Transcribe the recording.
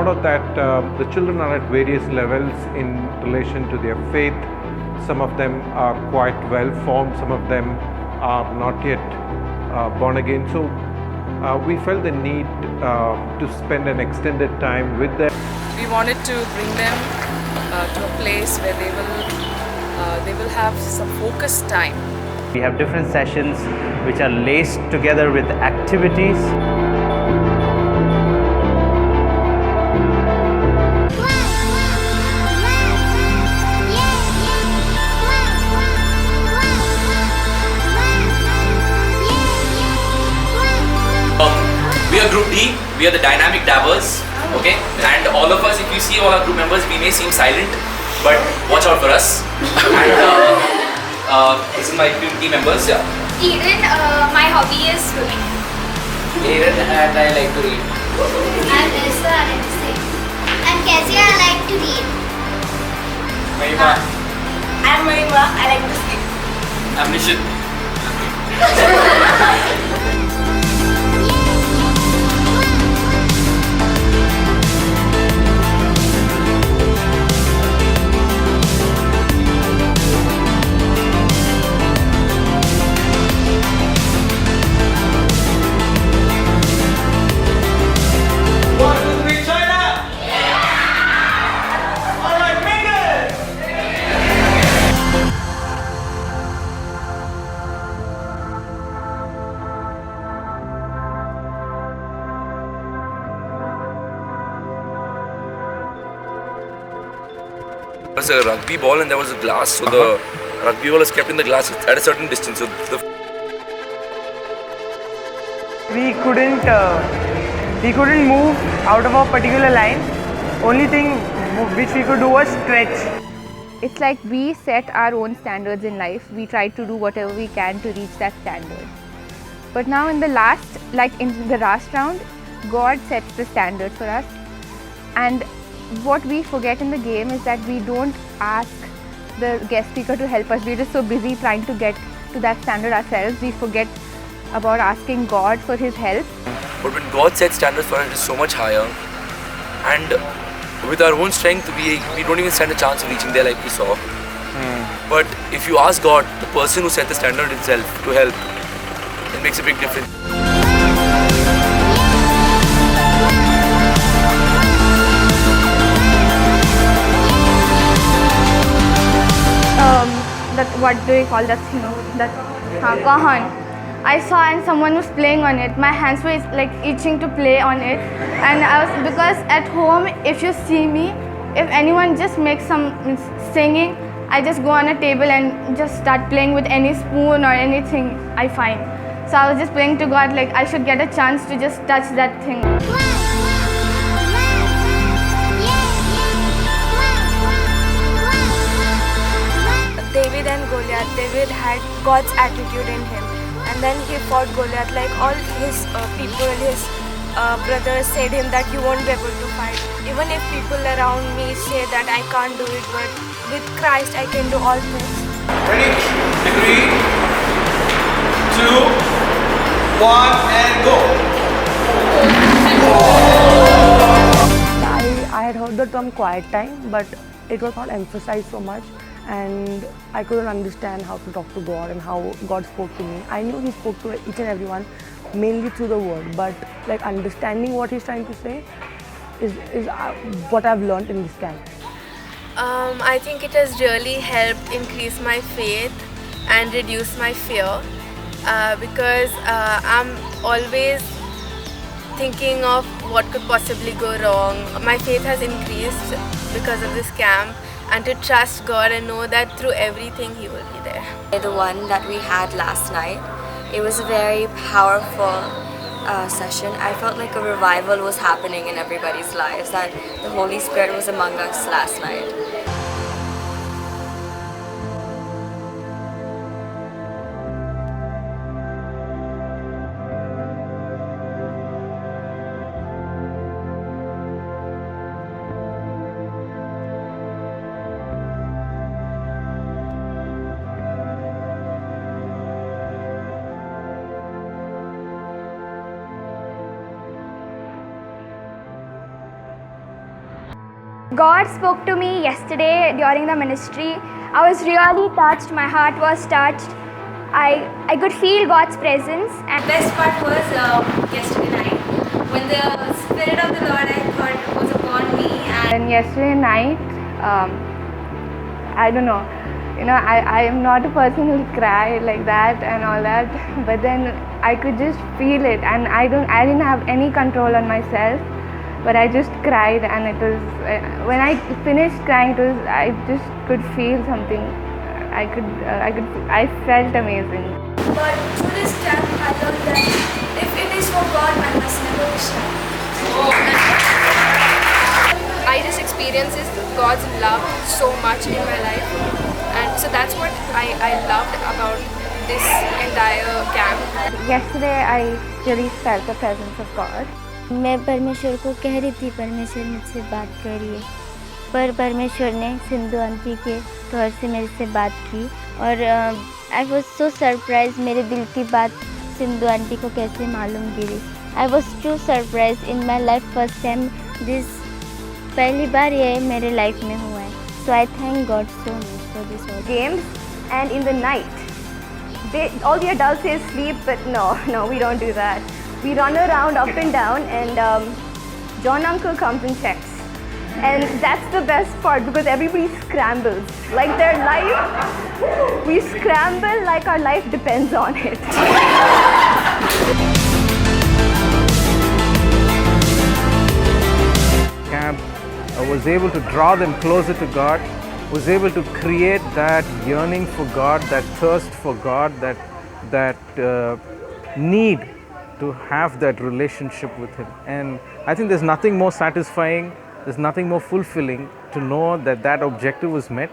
out that the children are at various levels in relation to their faith. Some of them are quite well formed, some of them are not yet born again. So we felt the need to spend an extended time with them. We wanted to bring them to a place where they will have some focused time. We have different sessions which are laced together with activities. We are Group D, we are the dynamic dabbers, okay? And all of us, if you see all our group members, we may seem silent, but watch out for us. And this is my team members, yeah. Eden, my hobby is swimming. Aaron and I like to read. And Esther, I like to sing. And Cassie, I like to read. Mahima. I'm Mahima, I like to sleep. I'm Nishit. There was a rugby ball and there was a glass, so the rugby ball is kept in the glass at a certain distance. So we couldn't move out of a particular line. Only thing which we could do was stretch. It's like we set our own standards in life. We try to do whatever we can to reach that standard. But now in the last round, God sets the standard for us. And what we forget in the game is that we don't ask the guest speaker to help us. We're just so busy trying to get to that standard ourselves. We forget about asking God for His help. but when God sets standards for us, it is so much higher. And with our own strength, we don't even stand a chance of reaching there like we saw. But if you ask God, the person who set the standard itself, to help, it makes a big difference. What do we call that thing? That kahan. I saw and someone was playing on it. My hands were like itching to play on it, and because at home, if you see me, if anyone just makes some singing, I just go on a table and just start playing with any spoon or anything I find. So I was just praying to God, like I should get a chance to just touch that thing. David and Goliath, David had God's attitude in him, and then he fought Goliath. Like all his people, his brothers said him that you won't be able to fight. Even if people around me say that I can't do it, but with Christ I can do all things. Ready? 3, 2, 1, and go! I had heard the term quiet time, but it was not emphasized so much, and I couldn't understand how to talk to God and how God spoke to me. I knew He spoke to each and everyone mainly through the word, but like understanding what He's trying to say is what I've learned in this camp. I think it has really helped increase my faith and reduce my fear because I'm always thinking of what could possibly go wrong. My faith has increased because of this camp, and to trust God and know that through everything He will be there. The one that we had last night, it was a very powerful session. I felt like a revival was happening in everybody's lives, that the Holy Spirit was among us last night. God spoke to me yesterday during the ministry. I was really touched. My heart was touched. I could feel God's presence. And the best part was yesterday night when the Spirit of the Lord I thought was upon me. And yesterday night, I don't know, I am not a person who will cry like that and all that, but then I could just feel it, and I didn't have any control on myself, but I just cried, and it was when I finished crying, I just could feel something. I felt amazing. But through this camp, I learned that if it is for God, I must never be shy. I just experiences God's love so much in my life, and so that's what I loved about this entire camp. Yesterday, I really felt the presence of God. मैं परमेश्वर को कह रही थी परमेश्वर मुझसे बात करिए, पर परमेश्वर ने सिंधु आंटी के तौर से मेरे से बात की और आई वॉज सो सरप्राइज मेरे दिल की बात सिंधु आंटी को कैसे मालूम गिरी. I was too surprise in my life first time this पहली बार ये मेरे लाइफ में हुआ है. So I thank God so much for this Games and in the night, all the adults say sleep, but no, we don't do that. We run around up and down, and John uncle comes and checks. And that's the best part because everybody scrambles. Like their life, we scramble like our life depends on it. Camp was able to draw them closer to God, was able to create that yearning for God, that thirst for God, that need to have that relationship with Him. And I think there's nothing more satisfying, there's nothing more fulfilling to know that that objective was met.